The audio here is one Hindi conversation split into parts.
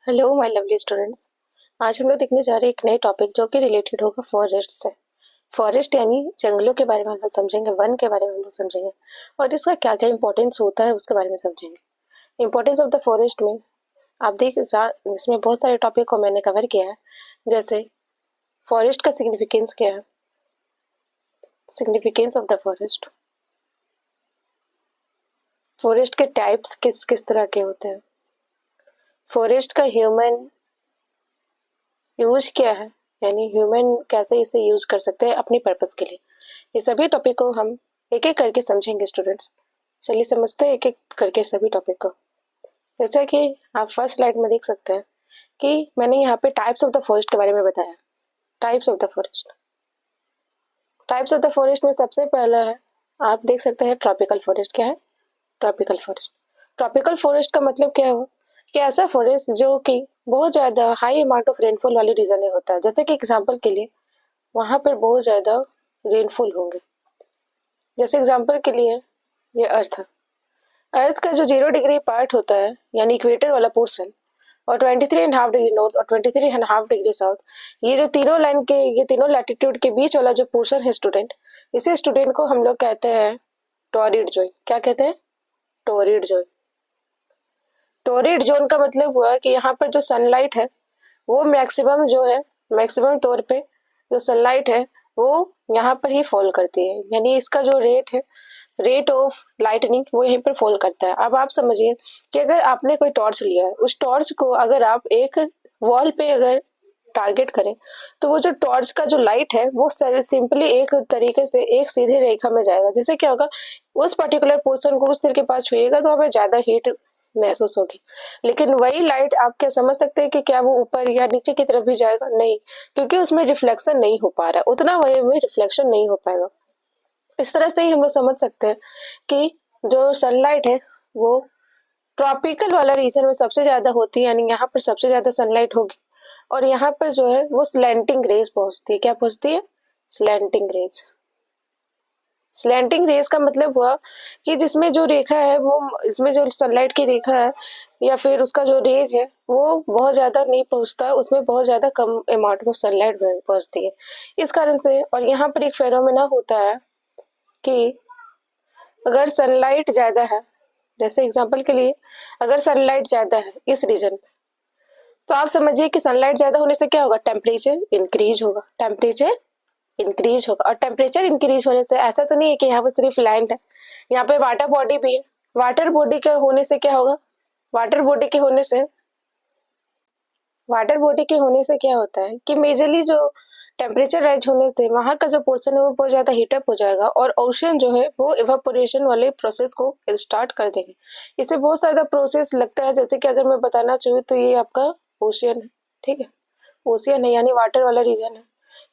Hello my lovely students. आज हम लोग देखने जा रहे हैं एक नए टॉपिक जो कि रिलेटेड होगा फॉरेस्ट से। फॉरेस्ट यानी जंगलों के बारे में हम लोग समझेंगे, वन के बारे में हम लोग समझेंगे और इसका क्या क्या इंपॉर्टेंस होता है उसके बारे में समझेंगे। इंपॉर्टेंस ऑफ द फॉरेस्ट में आप इसमें बहुत सारे टॉपिक को मैंने कवर किया है, जैसे फॉरेस्ट का सिग्निफिकेंस क्या है, significance of the forest, forest के टाइप्स किस किस तरह के होते हैं, फॉरेस्ट का ह्यूमन यूज क्या है, यानी ह्यूमन कैसे इसे यूज कर सकते हैं अपने पर्पस के लिए। ये सभी टॉपिक को हम एक एक करके समझेंगे स्टूडेंट्स। चलिए समझते हैं एक एक करके सभी टॉपिक को। जैसा कि आप फर्स्ट स्लाइड में देख सकते हैं कि मैंने यहाँ पे टाइप्स ऑफ द फॉरेस्ट के बारे में बताया। Types of the forest, types of the forest में सबसे पहला है, आप देख सकते हैं ट्रॉपिकल फॉरेस्ट। क्या है? Tropical forest. ट्रॉपिकल फॉरेस्ट का मतलब क्या है कि ऐसा फॉरेस्ट जो कि बहुत ज़्यादा हाई अमाउंट ऑफ रेनफॉल वाली रीजन में होता है। जैसे कि एग्जांपल के लिए वहाँ पर बहुत ज़्यादा रेनफॉल होंगे। जैसे एग्जांपल के लिए ये अर्थ है। अर्थ का जो 0 डिग्री पार्ट होता है यानी इक्वेटर वाला पोर्शन और 23.5 डिग्री नॉर्थ और 23.5 डिग्री साउथ, ये जो तीनों लाइन के, ये तीनों लैटिट्यूड के बीच वाला जो पोर्शन है स्टूडेंट, इसी स्टूडेंट को हम लोग कहते हैं टॉरिड जोन। क्या कहते हैं? Torrid zone. टॉरिड जोन का मतलब हुआ कि यहाँ पर जो सनलाइट है वो मैक्सिमम जो है, मैक्सिमम तौर पे जो सनलाइट है वो यहाँ पर ही फॉल करती है, यानी इसका जो रेट है, रेट ऑफ लाइटनिंग, वो यहीं पर फॉल करता है। अब आप समझिए कि अगर आपने कोई टॉर्च लिया है, उस टॉर्च को अगर आप एक वॉल पे अगर टारगेट करें तो वो जो टॉर्च का जो लाइट है वो सिंपली एक तरीके से एक सीधे रेखा में जाएगा, जिससे क्या होगा, उस पर्टिकुलर पोर्शन को उस सिर के पास छुएगा तो हमें ज्यादा हीट महसूस होगी। लेकिन वही लाइट आप क्या समझ सकते हैं कि क्या वो ऊपर या नीचे की तरफ भी जाएगा? नहीं, क्योंकि उसमें रिफ्लेक्शन नहीं हो पा रहा है, उतना वही में रिफ्लेक्शन नहीं हो पाएगा। इस तरह से ही हम लोग समझ सकते हैं कि जो सनलाइट है वो ट्रॉपिकल वाला रीजन में सबसे ज्यादा होती है, यानी यहाँ पर सबसे ज्यादा सनलाइट होगी और यहाँ पर जो है वो स्लैंटिंग रेज पहुंचती है। क्या पहुंचती है? Slanting raise. स्लैंटिंग रेज का मतलब हुआ कि जिसमें जो रेखा है वो, इसमें जो सनलाइट की रेखा है या फिर उसका जो रेज है वो बहुत ज्यादा नहीं पहुंचता, उसमें बहुत ज्यादा कम अमाउंट ऑफ सनलाइट पहुंचती है। इस कारण से, और यहाँ पर एक फेनोमेना होता है कि अगर सनलाइट ज्यादा है, जैसे एग्जांपल के लिए अगर सनलाइट ज्यादा है इस रीजन पे, तो आप समझिए कि सनलाइट ज्यादा होने से क्या होगा, टेम्परेचर इंक्रीज होगा, टेम्परेचर इंक्रीज होगा। और टेम्परेचर इंक्रीज होने से ऐसा तो नहीं है कि यहाँ पर सिर्फ लैंड है, यहाँ पे वाटर बॉडी भी है। वाटर बॉडी के होने से क्या होगा, वाटर बॉडी के होने से, वाटर बॉडी के होने से क्या होता है कि मेजरली जो टेम्परेचर राइज होने से वहां का जो पोर्शन है वो बहुत ज्यादा हीटअप हो जाएगा और ओशन जो है वो इवापोरेशन वाले प्रोसेस को स्टार्ट कर देंगे। इसे बहुत ज्यादा प्रोसेस लगता है। जैसे कि अगर मैं बताना चाहूँ तो ये आपका ओशियन है, ठीक है, ओशियन है यानी वाटर वाला रीजन है।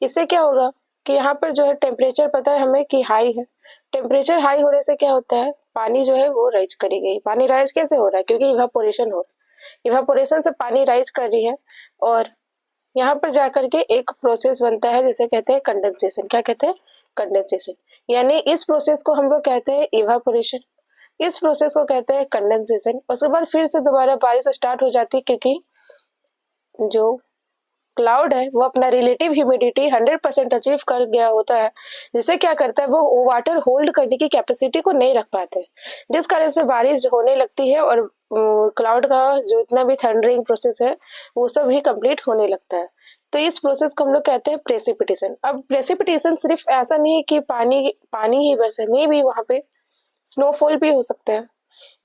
इससे क्या होगा कि यहाँ पर जो है टेम्परेचर पता है हमें कि हाई है। टेम्परेचर हाई होने से क्या होता है, पानी जो है वो राइज करेगी। पानी राइज कैसे हो रहा है? क्योंकि इवापोरेशन हो रहा है, इवापोरेशन से पानी राइज कर रही है और यहाँ पर जाकर के एक प्रोसेस बनता है जिसे कहते हैं कंडेंसेशन। क्या कहते हैं? कंडेंसेशन। यानी इस प्रोसेस को हम लोग कहते हैं इवापोरेशन, इस प्रोसेस को कहते हैं कंडेंसेशन। उसके बाद फिर से दोबारा बारिश स्टार्ट हो जाती है, क्योंकि जो क्लाउड है वो अपना रिलेटिव ह्यूमिडिटी 100% अचीव कर गया होता है, जिससे क्या करता है वो वाटर होल्ड करने की कैपेसिटी को नहीं रख पाते, जिस कारण से बारिश होने लगती है और क्लाउड का जो इतना भी थंडरिंग प्रोसेस है वो सब भी कंप्लीट होने लगता है। तो इस प्रोसेस को हम लोग कहते हैं प्रेसिपिटेशन। अब प्रेसिपिटेशन सिर्फ ऐसा नहीं है कि पानी पानी ही बरसे, मे भी वहां पे स्नोफॉल भी हो सकता है,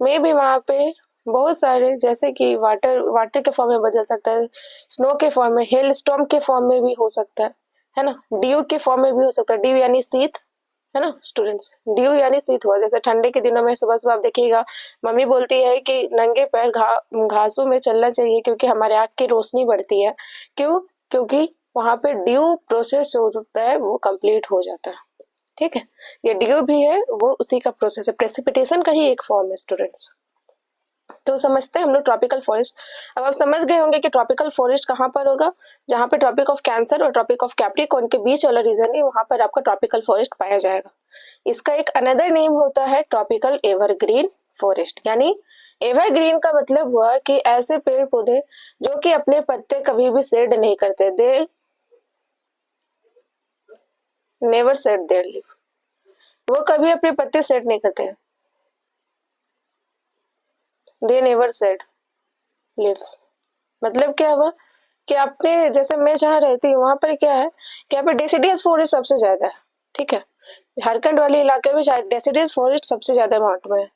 मे भी वहां पे बहुत सारे, जैसे कि वाटर वाटर के फॉर्म में बदल सकता है, स्नो के फॉर्म में, हेल स्टॉर्म के फॉर्म में भी हो सकता है ना, ड्यू के फॉर्म में भी हो सकता है। ड्यू यानी शीत, है ना स्टूडेंट्स, ड्यू यानी शीत हुआ। जैसे ठंडे के दिनों में सुबह सुबह आप देखिएगा मम्मी बोलती है कि नंगे पैर घासों में चलना चाहिए क्योंकि हमारे आँख की रोशनी बढ़ती है। क्यों? क्योंकि वहां पे ड्यू प्रोसेस जो होता है वो कंप्लीट हो जाता है, ठीक है। ये ड्यू भी है, वो उसी का प्रोसेस है, प्रेसिपिटेशन का ही एक फॉर्म है स्टूडेंट्स। तो समझते हैं हम लोग ट्रॉपिकल फॉरेस्ट। अब आप समझ गए होंगे कि ट्रॉपिकल फॉरेस्ट कहाँ पर होगा, जहाँ पे ट्रॉपिक ऑफ कैंसर और ट्रॉपिक ऑफ कैप्रिकॉर्न के बीच वाला रीजन है, वहां पर आपका ट्रॉपिकल फॉरेस्ट पाया जाएगा। इसका एक अनदर नेम होता है ट्रॉपिकल एवरग्रीन फॉरेस्ट, यानी एवरग्रीन का मतलब हुआ कि ऐसे पेड़ पौधे जो कि अपने पत्ते कभी भी शेड नहीं करते, they never shade there leaf, वो कभी अपने पत्ते शेड नहीं करते, दे नेवर शेड लीव्स। मतलब क्या हुआ कि आपने, जैसे मैं जहाँ रहती हूँ वहां पर क्या है कि यहाँ पे डेसिडियस फॉरेस्ट सबसे ज्यादा है, ठीक है, झारखंड वाले इलाके में डेसिडियस फॉरेस्ट सबसे ज्यादा अमाउंट में है।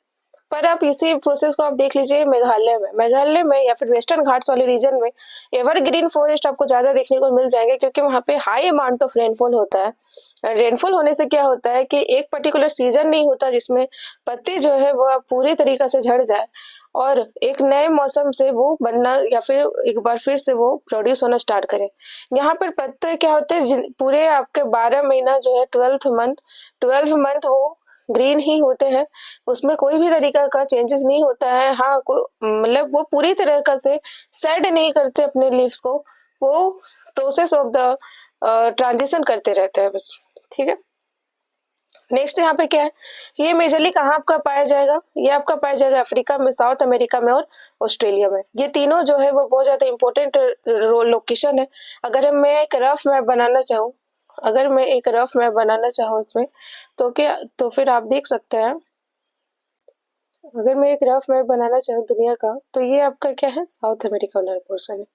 पर आप इसी प्रोसेस को आप देख लीजिए मेघालय में या फिर वेस्टर्न घाट्स वाले रीजन में एवरग्रीन फॉरेस्ट आपको ज्यादा देखने को मिल जाएंगे, क्योंकि वहाँ पे हाई अमाउंट ऑफ रेनफॉल होता है। रेनफॉल होने से क्या होता है कि एक पर्टिकुलर सीजन नहीं होता जिसमें पत्ते जो है वो पूरी तरीके से झड़ जाए और एक नए मौसम से वो बनना या फिर एक बार फिर से वो प्रोड्यूस होना स्टार्ट करे। यहाँ पर पत्ते क्या होते हैं, पूरे आपके 12 महीना जो है 12th मंथ वो ग्रीन ही होते हैं, उसमें कोई भी तरीका का चेंजेस नहीं होता है। हाँ, मतलब वो पूरी तरह का से सेड नहीं करते अपने लीव्स को, वो प्रोसेस ऑफ द ट्रांजिशन करते रहते हैं बस, ठीक है। नेक्स्ट यहाँ पे क्या है, ये मेजरली कहाँ आपका पाया जाएगा, ये आपका पाया जाएगा अफ्रीका में, साउथ अमेरिका में और ऑस्ट्रेलिया में। ये तीनों जो है वो बहुत ज्यादा इंपॉर्टेंट लोकेशन है। अगर मैं एक रफ मैप बनाना चाहूँ, इसमें तो क्या, तो फिर आप देख सकते हैं, अगर मैं एक रफ मैप बनाना चाहूँ दुनिया का, तो ये आपका क्या है, साउथ अमेरिका वाला पोर्शन है।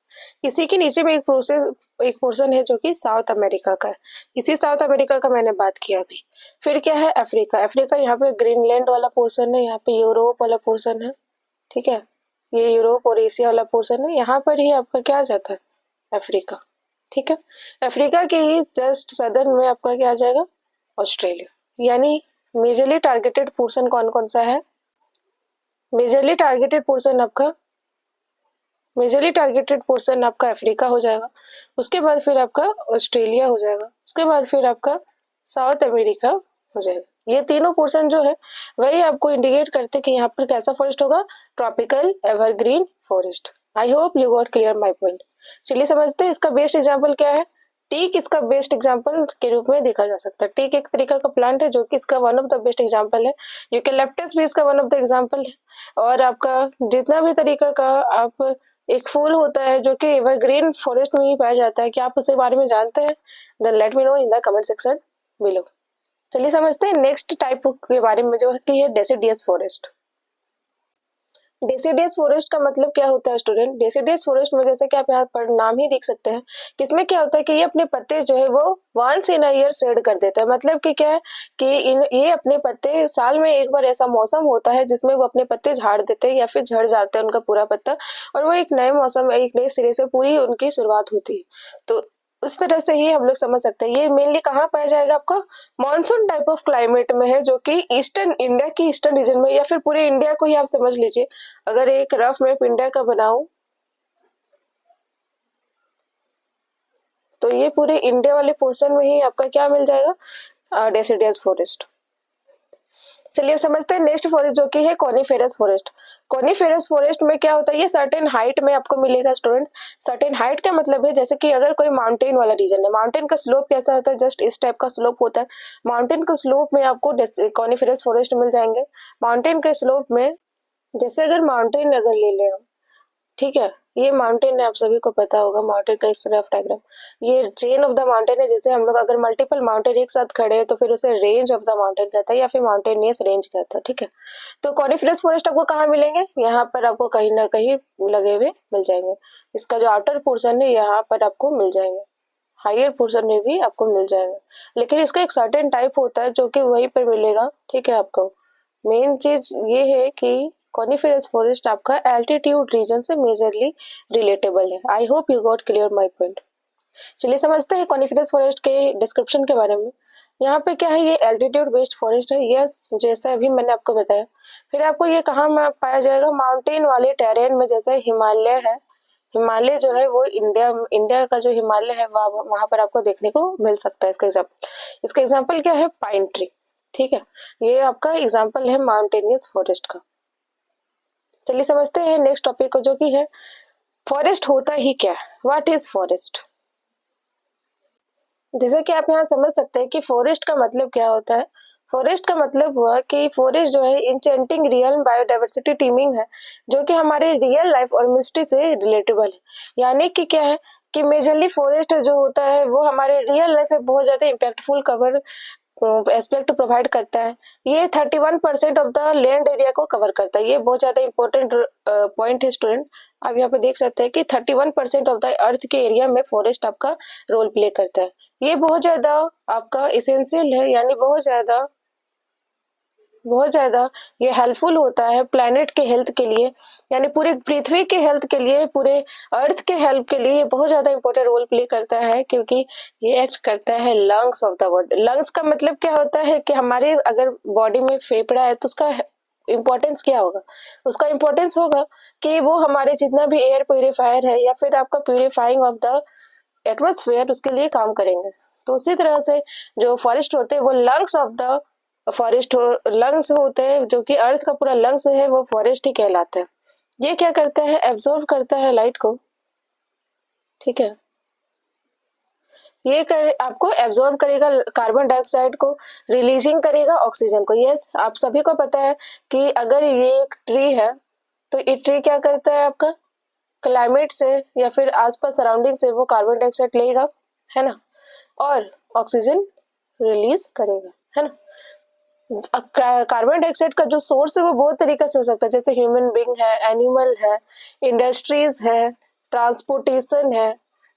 इसी के नीचे में एक पोर्शन है जो कि साउथ अमेरिका का है। इसी साउथ अमेरिका का मैंने बात किया अभी। फिर क्या है, अफ्रीका यहाँ पे ग्रीनलैंड वाला पोर्शन है, यहाँ पे यूरोप वाला पोर्शन है, ठीक है, ये यूरोप और एशिया वाला पोर्शन है। यहाँ पर ही आपका क्या आ जाता है, अफ्रीका, ठीक है। अफ्रीका के ही जस्ट सदर्न में आपका क्या आ जाएगा, ऑस्ट्रेलिया। यानी मेजरली टारगेटेड पोर्शन कौन कौन सा है, मेजरली टारगेटेड पोर्शन आपका अफ्रीका हो जाएगा, उसके बाद फिर आपका ऑस्ट्रेलिया हो जाएगा, उसके बाद फिर आपका साउथ अमेरिका हो जाएगा। ये तीनों पोर्शन जो है वही आपको इंडिकेट करते हैं कि यहाँ पर कैसा फॉरेस्ट होगा, tropical evergreen forest. I hope you got clear my point. चलिए समझते हैं इसका बेस्ट एग्जाम्पल क्या है। टीक इसका बेस्ट एग्जाम्पल के रूप में देखा जा सकता है। टीक एक तरीका का प्लांट है जो कि इसका one of the best example है। यूकेलिप्टस भी इसका वन ऑफ द एग्जाम्पल है। और आपका जितना भी तरीका का आप एक फूल होता है जो कि एवरग्रीन फॉरेस्ट में ही पाया जाता है, क्या आप उसके बारे में जानते हैं, then let me know in the comment section below. चलिए समझते हैं नेक्स्ट टाइप के बारे में जो है कि है डेसिडियस फॉरेस्ट। डेसिडियस फॉरेस्ट का मतलब क्या होता है स्टूडेंट, डेसिडियस फॉरेस्ट में जैसे कि आप यहाँ पर नाम ही देख सकते हैं कि इसमें क्या होता है कि ये अपने पत्ते जो है वो once in a year shed कर देता है। मतलब कि क्या है कि ये अपने पत्ते साल में एक बार ऐसा मौसम होता है जिसमें वो अपने पत्ते झाड़ देते हैं या फिर झड़ जाते हैं उनका पूरा पत्ता, और वो एक नए मौसम, एक नए सिरे से पूरी उनकी शुरुआत होती है। तो उस तरह से ही हम लोग समझ सकते हैं। ये मेनली कहाँ पाया जाएगा, आपका मानसून टाइप ऑफ क्लाइमेट में है, जो कि ईस्टर्न इंडिया की ईस्टर्न रीजन में, या फिर पूरे इंडिया को ही आप समझ लीजिए। अगर एक रफ मैप इंडिया का बनाऊं तो ये पूरे इंडिया वाले पोर्शन में ही आपका क्या मिल जाएगा, डेसिडियस फॉरेस्ट। चलिए समझते हैं नेक्स्ट फॉरेस्ट जो कि है कॉनिफेरस फॉरेस्ट। कॉनिफेरस फॉरेस्ट में क्या होता है, ये सर्टेन हाइट में आपको मिलेगा स्टूडेंट्स। सर्टेन हाइट का मतलब है जैसे कि अगर कोई माउंटेन वाला रीजन है, माउंटेन का स्लोप कैसा होता है, जस्ट इस टाइप का स्लोप होता है। माउंटेन का स्लोप में आपको कॉनिफेरस फॉरेस्ट मिल जाएंगे। माउंटेन के स्लोप में, जैसे अगर माउंटेन अगर ले लें हम, ठीक है, ये माउंटेन है, आप सभी को पता होगा माउंटेन का इस तरह डायग्राम, ये चेन ऑफ द माउंटेन है। जैसे हम लोग अगर मल्टीपल माउंटेन एक साथ खड़े हैं तो फिर उसे रेंज ऑफ द माउंटेन कहता है या फिर माउंटेनियस रेंज कहता है, ठीक है। तो कॉनिफेरस फॉरेस्ट आपको कहाँ मिलेंगे, यहाँ पर आपको कहीं ना कहीं लगे हुए मिल जाएंगे। इसका जो आउटर पोर्शन है यहाँ पर आपको मिल जाएंगे, हायर पोर्शन में भी आपको मिल जाएगा, लेकिन इसका एक सर्टेन टाइप होता है जो कि वहीं पर मिलेगा, ठीक है। आपको मेन चीज ये है कि कॉनिफेरस फॉरेस्ट आपका एल्टीट्यूड रीजन से मेजरली रिलेटेबल है। I hope you got clear my point. चलिए समझते हैं कॉनिफेरस फॉरेस्ट के डिस्क्रिप्शन के बारे में। यहाँ पे क्या है, ये एल्टीट्यूड बेस्ड फॉरेस्ट है, यस, जैसा अभी मैंने आपको बताया। फिर आपको ये कहाँ में पाया जाएगा, माउंटेन वाले टेरेन में, जैसे हिमालय है। हिमालय जो है वो इंडिया का जो हिमालय है वहां पर आपको देखने को मिल सकता है। इसका एग्जाम्पल क्या है, पाइन ट्री, ठीक है। ये आपका एग्जाम्पल है माउंटेनियस फॉरेस्ट का। चलिए समझते हैं नेक्स्ट टॉपिक को जो कि है फॉरेस्ट होता ही क्या, व्हाट इज फॉरेस्ट। जैसे कि आप यहाँ समझ सकते हैं कि फॉरेस्ट का मतलब क्या होता है। फॉरेस्ट का मतलब हुआ कि फॉरेस्ट जो है इंचेंटिंग रियल बायोडाइवर्सिटी टीमिंग है, जो कि हमारे रियल लाइफ और मिस्ट्री से रिलेटेबल है। यानी कि क्या है कि मेजरली फॉरेस्ट जो होता है वो हमारे रियल लाइफ में बहुत ज्यादा इम्पैक्टफुल कवर एस्पेक्ट प्रोवाइड करता है। ये 31% ऑफ द लैंड एरिया को कवर करता है। ये बहुत ज्यादा इंपॉर्टेंट पॉइंट है स्टूडेंट। आप यहाँ पे देख सकते हैं कि 31% ऑफ द अर्थ के एरिया में फॉरेस्ट आपका रोल प्ले करता है। ये बहुत ज्यादा आपका इसेंशियल है, यानी बहुत ज्यादा ये हेल्पफुल होता है प्लैनेट के हेल्थ के लिए, यानी पूरे पृथ्वी के हेल्थ के लिए, पूरे अर्थ के हेल्थ के लिए ये बहुत ज्यादा इंपॉर्टेंट रोल प्ले करता है, क्योंकि ये एक्ट करता है lungs of the body. Lungs का मतलब क्या होता है कि हमारे अगर बॉडी में फेफड़ा है तो उसका इम्पोर्टेंस क्या होगा? उसका इम्पोर्टेंस होगा कि वो हमारे जितना भी एयर प्यूरिफायर है या फिर आपका प्यूरिफाइंग ऑफ द एटमॉस्फेयर उसके लिए काम करेंगे। तो उसी तरह से जो फॉरेस्ट होते हैं वो lungs of the forest lungs होते हैं, जो कि अर्थ का पूरा लंग्स है वो फॉरेस्ट ही कहलाता है। ये क्या करता है? एब्जॉर्ब करता है लाइट को, ठीक है। ये आपको एब्जॉर्ब करेगा कार्बन डाइऑक्साइड को, रिलीजिंग करेगा ऑक्सीजन को। यस, आप सभी को पता है कि अगर ये एक ट्री है तो ये ट्री क्या करता है? आपका क्लाइमेट से या फिर आसपास सराउंडिंग से वो कार्बन डाइऑक्साइड लेगा, है ना, और ऑक्सीजन रिलीज करेगा, है ना। कार्बन डाइऑक्साइड का जो सोर्स है वो बहुत तरीके से हो सकता है, जैसे ह्यूमन बीइंग है, एनिमल है, इंडस्ट्रीज है, ट्रांसपोर्टेशन है,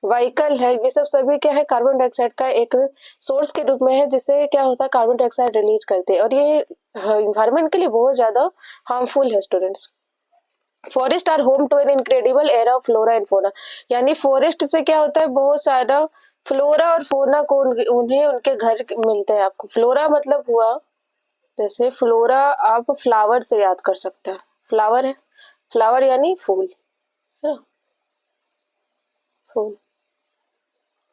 व्हीकल है। ये सब सभी क्या है? कार्बन डाइऑक्साइड का एक सोर्स के रूप में है, जिससे क्या होता है? कार्बन डाइऑक्साइड रिलीज करते हैं, और ये इन्वायरमेंट के लिए बहुत ज्यादा हार्मफुल है students. Forest are home to an incredible array of flora and fauna. यानी फॉरेस्ट से क्या होता है? बहुत सारा फ्लोरा और फोना को उन्हें उनके घर मिलते हैं। आपको फ्लोरा मतलब हुआ, जैसे फ्लोरा आप फ्लावर से याद कर सकते हैं। फ्लावर है, फ्लावर यानी फूल, है ना, फूल।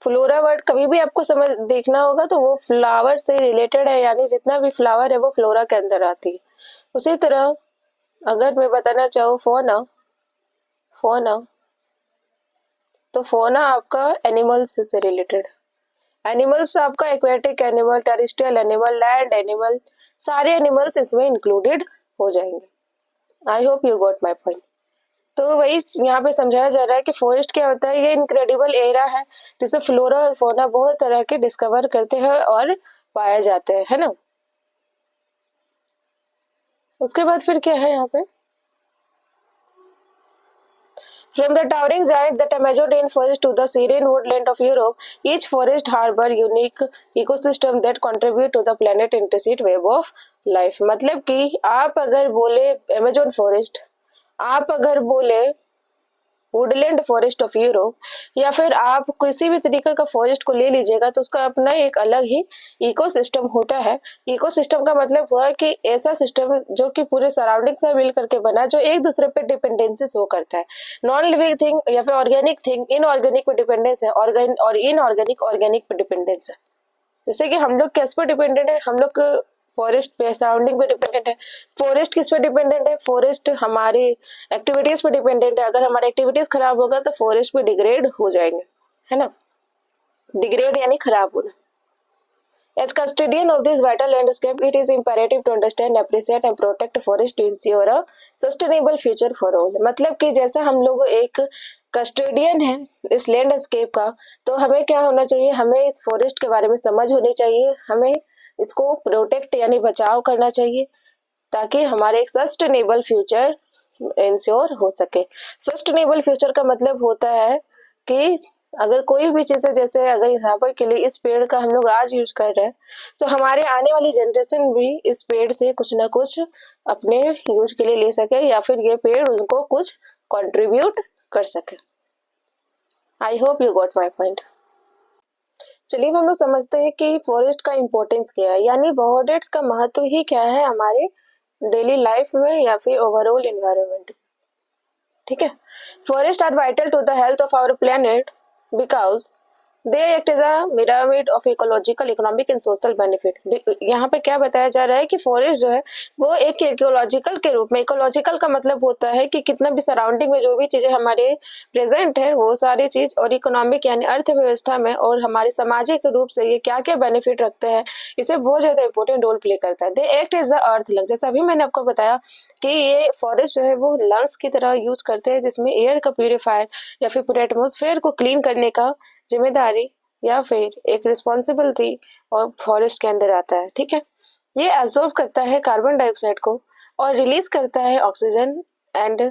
फ्लोरा वर्ड कभी भी आपको समझ देखना होगा तो वो फ्लावर से रिलेटेड है, यानी जितना भी फ्लावर है वो फ्लोरा के अंदर आती है। उसी तरह अगर मैं बताना चाहूँ फोना, फोना तो फोना आपका एनिमल्स से रिलेटेड। एनिमल्स आपका aquatic animal, terrestrial animal, land animal, सारे एनिमल्स इसमें इंक्लूडेड हो जाएंगे। I hope you got my point. तो वही यहाँ पे समझाया जा रहा है कि फॉरेस्ट क्या होता है? ये इनक्रेडिबल एरा है जिसे फ्लोरा और फोना बहुत तरह के डिस्कवर करते हैं और पाए जाते हैं, है ना। उसके बाद फिर क्या है यहाँ पे? From the towering giant that Amazon rainforest to the Syrian woodland of Europe, each forest harbor unique ecosystem that contribute to the planet intricate web of life। मतलब कि आप अगर बोले Amazon forest, आप अगर बोले वुडलैंड फॉरेस्ट ऑफ यूरोप, या फिर आप किसी भी तरीके का फॉरेस्ट को ले लीजिएगा तो उसका अपना एक अलग ही इकोसिस्टम होता है। इकोसिस्टम का मतलब हुआ कि ऐसा सिस्टम जो कि पूरे सराउंडिंग से मिल करके बना, जो एक दूसरे पे डिपेंडेंसी शो करता है। नॉन लिविंग थिंग या फिर ऑर्गेनिक थिंग इनऑर्गेनिक पे डिपेंडेंस है, और इनऑर्गेनिक ऑर्गेनिक पे डिपेंडेंस है। जैसे कि हम लोग किस पे डिपेंडेंट है? हम लोग फॉरेस्ट पे, सराउंडिंग पे डिपेंडेंट है। फॉरेस्ट किस पे डिपेंडेंट है? फॉरेस्ट हमारी एक्टिविटीज पे डिपेंडेंट है। अगर हमारी एक्टिविटीज खराब होगा तो फॉरेस्ट भी डिग्रेड हो जाएंगे, है ना। डिग्रेड यानी खराब होना। As custodian of this vital landscape, it is imperative to understand, appreciate and protect forest to ensure a sustainable future for all। मतलब कि जैसा हम लोग एक कस्टोडियन है इस लैंडस्केप का, तो हमें क्या होना चाहिए? हमें इस फॉरेस्ट के बारे में समझ होनी चाहिए, हमें इसको प्रोटेक्ट यानी बचाव करना चाहिए, ताकि हमारे एक सस्टेनेबल फ्यूचर इंश्योर हो सके। सस्टेनेबल फ्यूचर का मतलब होता है कि अगर कोई भी चीज है, जैसे अगर एग्जाम्पल के लिए इस पेड़ का हम लोग आज यूज कर रहे हैं, तो हमारे आने वाली जनरेशन भी इस पेड़ से कुछ ना कुछ अपने यूज के लिए ले सके, या फिर ये पेड़ उनको कुछ कंट्रीब्यूट कर सके। I hope you got my point. चलिए हम लोग समझते हैं कि फॉरेस्ट का इम्पोर्टेंस क्या है, यानी फॉरेस्ट का महत्व ही क्या है हमारे डेली लाइफ में या फिर ओवरऑल एनवायरनमेंट। ठीक है। Forest are vital to the health of our planet because they act as a pyramid of ecological, economic and social benefit. यहाँ पे क्या बताया जा रहा है कि फॉरेस्ट जो है वो एक इकोलॉजिकल के रूप में, इकोलॉजिकल का मतलब होता है कि कितना भी सराउंडिंग में जो भी चीजें हमारे प्रेजेंट है वो सारी चीज, और इकोनॉमिक यानी अर्थव्यवस्था में और हमारे सामाजिक रूप से ये क्या क्या बेनिफिट रखते हैं, इसे बहुत ज्यादा इंपॉर्टेंट रोल प्ले करता है। They act as the earth lung, जैसा अभी मैंने आपको बताया कि ये फॉरेस्ट जो है वो लंग्स की तरह यूज करते हैं, जिसमें एयर का प्यूरिफायर या फिर पूरे एटमोस्फेयर को क्लीन करने का जिम्मेदारी या फिर एक रिस्पॉन्सिबिलिटी और फॉरेस्ट के अंदर आता है। ठीक है, ये एब्जॉर्ब करता है कार्बन डाइऑक्साइड को और रिलीज करता है oxygen and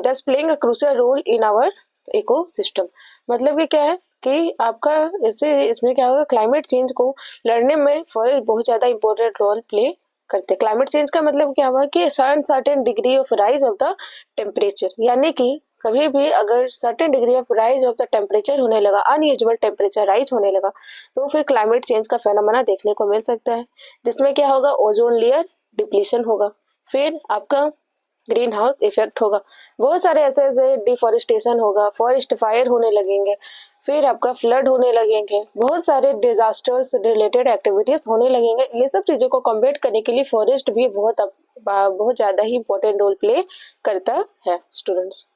thus playing a crucial role in our ecosystem. मतलब ये क्या है कि आपका इसमें क्या होगा, क्लाइमेट चेंज को लड़ने में फॉरेस्ट बहुत ज्यादा इंपॉर्टेंट रोल प्ले करते हैं। क्लाइमेट चेंज का मतलब क्या हुआ कि certain degree of rise of the temperature, यानी कि कभी भी अगर certain degree of rise of the temperature होने लगा, अनयूजुअल टेम्परेचर राइज होने लगा, तो फिर क्लाइमेट चेंज का फेनोमेना देखने को मिल सकता है, जिसमें क्या होगा, ओजोन लेयर डिप्लीशन होगा, फिर आपका ग्रीन हाउस इफेक्ट होगा, बहुत सारे ऐसे ऐसे डिफॉरेस्टेशन होगा, फॉरेस्ट फायर होने लगेंगे, फिर आपका फ्लड होने लगेंगे, बहुत सारे डिजास्टर्स रिलेटेड एक्टिविटीज होने लगेंगे। ये सब चीजों को कॉम्बैट करने के लिए फॉरेस्ट भी बहुत ज्यादा ही इंपॉर्टेंट रोल प्ले करता है स्टूडेंट्स।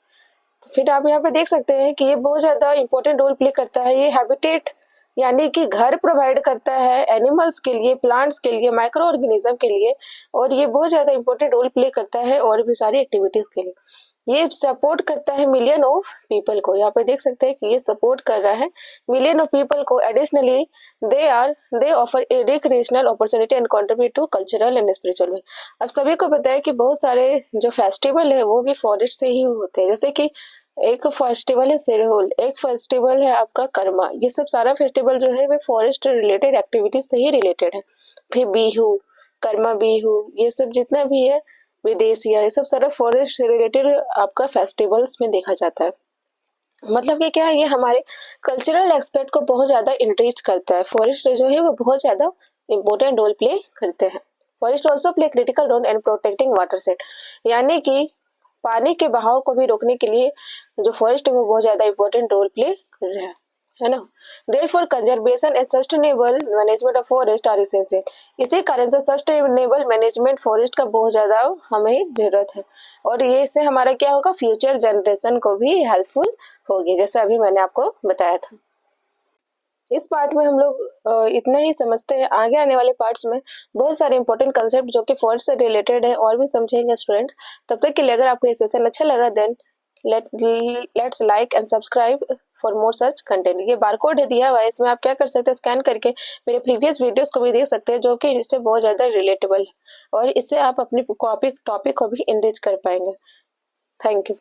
फिर आप यहाँ पे देख सकते हैं कि ये बहुत ज्यादा इंपॉर्टेंट रोल प्ले करता है। ये हैबिटेट यानी कि घर प्रोवाइड करता है एनिमल्स के लिए, प्लांट्स के लिए, माइक्रो ऑर्गेनिज्म के लिए, और ये बहुत ज्यादा इंपॉर्टेंट रोल प्ले करता है और भी सारी एक्टिविटीज के लिए। ये सपोर्ट करता है मिलियन ऑफ पीपल को, यहाँ पे देख सकते हैं कि ये सपोर्ट कर रहा है मिलियन ऑफ पीपल को। Additionally they offer a recreational opportunity and contribute to cultural and spiritual way. अब सभी को पता है कि बहुत सारे जो फेस्टिवल है वो भी फॉरेस्ट से ही होते हैं, जैसे कि एक फेस्टिवल है सिरहुल, एक फेस्टिवल है आपका कर्मा, ये सब सारा फेस्टिवल जो है वो फॉरेस्ट रिलेटेड एक्टिविटीज से ही रिलेटेड है। फिर बिहू, कर्मा बिहू, ये सब जितना भी है, विदेशिया, ये सब सारा फॉरेस्ट से रिलेटेड आपका फेस्टिवल्स में देखा जाता है। मतलब ये क्या है, ये हमारे कल्चरल एस्पेक्ट को बहुत ज्यादा इंट्रीच करता है। फॉरेस्ट जो है वो बहुत ज्यादा इंपॉर्टेंट रोल प्ले करते हैं। Forest also play critical role in protecting watershed, यानी कि पानी के बहाव को भी रोकने के लिए जो फॉरेस्ट है वो बहुत ज्यादा इंपॉर्टेंट रोल प्ले कर रहा है ना। Therefore conservation and sustainable management of forest are essential. इसी कारण से सस्टेनेबल मैनेजमेंट फॉरेस्ट का बहुत ज्यादा हमें जरूरत है, और ये इससे हमारा क्या होगा, फ्यूचर जनरेशन को भी हेल्पफुल होगी, जैसे अभी मैंने आपको बताया था। इस पार्ट में हम लोग इतना ही समझते हैं। आगे आने वाले पार्ट्स में बहुत सारे इंपॉर्टेंट कंसेप्ट जो कि फॉरेस्ट से रिलेटेड है और भी समझेंगे स्टूडेंट्स। तब तक के लिए अगर आपको ये सेशन अच्छा लगा then let's like and subscribe for more search content. ये बारकोड है दिया हुआ है, इसमें आप क्या कर सकते हैं, स्कैन करके मेरे प्रीवियस वीडियोस को भी देख सकते हैं जो कि इससे बहुत ज़्यादा रिलेटेबल है, और इससे आप अपनी टॉपिक को भी एनरिच कर पाएंगे। Thank you.